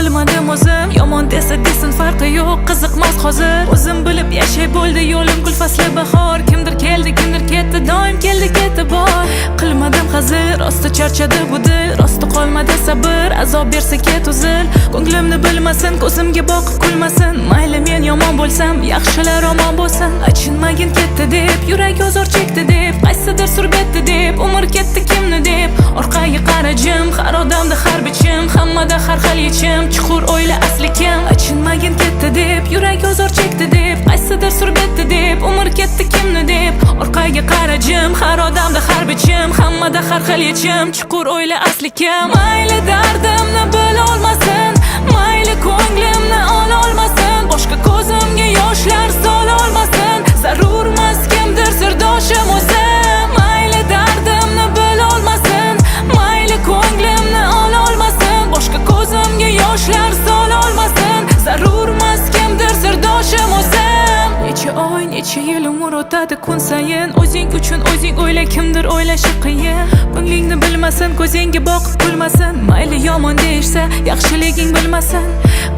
bilmadim o'zim. Yomon desa desin, farqi yo'q, qiziqmas hozir. O'zim bilib yashay bo'ldi yo'lim, gul fasli bahor. Kimdir keldi, kimdir ketdi, doim keldi ketdi bor. Qilmadim hazir, rosti charchadi bu dil, rosti qolmadi sabr, azob bersa ket uzil. Ko'nglimni bilmasin, ko'zimga boqib kulmasin. Mayli men yomon bo'lsam, yaxshilar omon bo'lsin. Achinmagin ketdi deb, yurak ozor chekdi deb, qaysidir surbetdi deb, umr ketdi kimni deb. Orqaga qarajim, har odamda har bichim, hammada har xil yechim, chuqur o'yla asli kim. Achinmagin ketdi deb, yurak ozor chekdi deb, qaysidir surbetdi deb, umr ketdi kimni deb. Orqaga qarajim, har odamda har bichim, hammada har xil yechim, chuqur o'yla asli kim. Mayli dardimni bilolmasin, mayli ko'nglimni ololmasin, boshqa ko'zimga yoshlar sololmasin, zarurmas kimdir sirdoshim o'zim. Mayli dardimni bilolmasin, mayli ko'nglimni ololmasin, boshqa ko'zimga yoshlar sololmasin, zarurmas kimdir sirdoshim o'zim. Necha oy, necha yil umr o'tadi kun sayin, o'zing uchun o'zing o'yla, kimdir o'ylashi qiyin. Ko'nglingni bilmasin, ko'zingga boqib kulmasin, mayli yomon deyishsa, yaxshiliging bilmasin.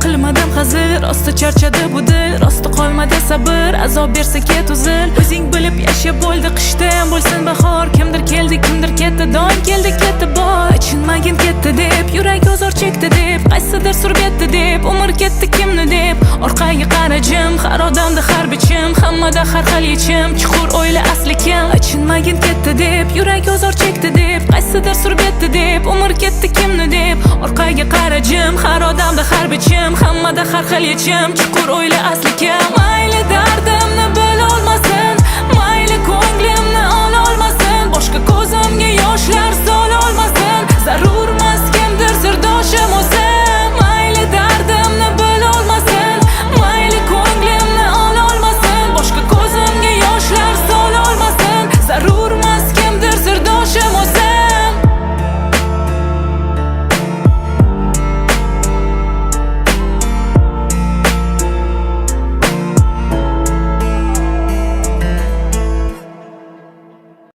Qilmadim hazir, rosti charchadi bu dil, rosti qolmadi sabr, azob bersa ket uzil. O'zing bilib yasha bo'ldi, qishda ham bo'lsin bahor. Kimdir keldi, kimdir ketdi, doim keldi ketdi bor. Achinmagin ketdi deb, yurak ozor chekdi deb, qaysidir surbetdi deb, umr ketdi kimni deb. Orqaga qarajim, har odamda har bichim, hammada har xil yechim, chuqur o'yla asli kim. Achinmagin ketdi deb, yurak ozor chekdi deb, qaysidir surbetdi deb, umr ketdi kimni deb. Orqaga qarajim, har odamda har bichim, hammada har xil yechim, chuqur o'yla asli kim.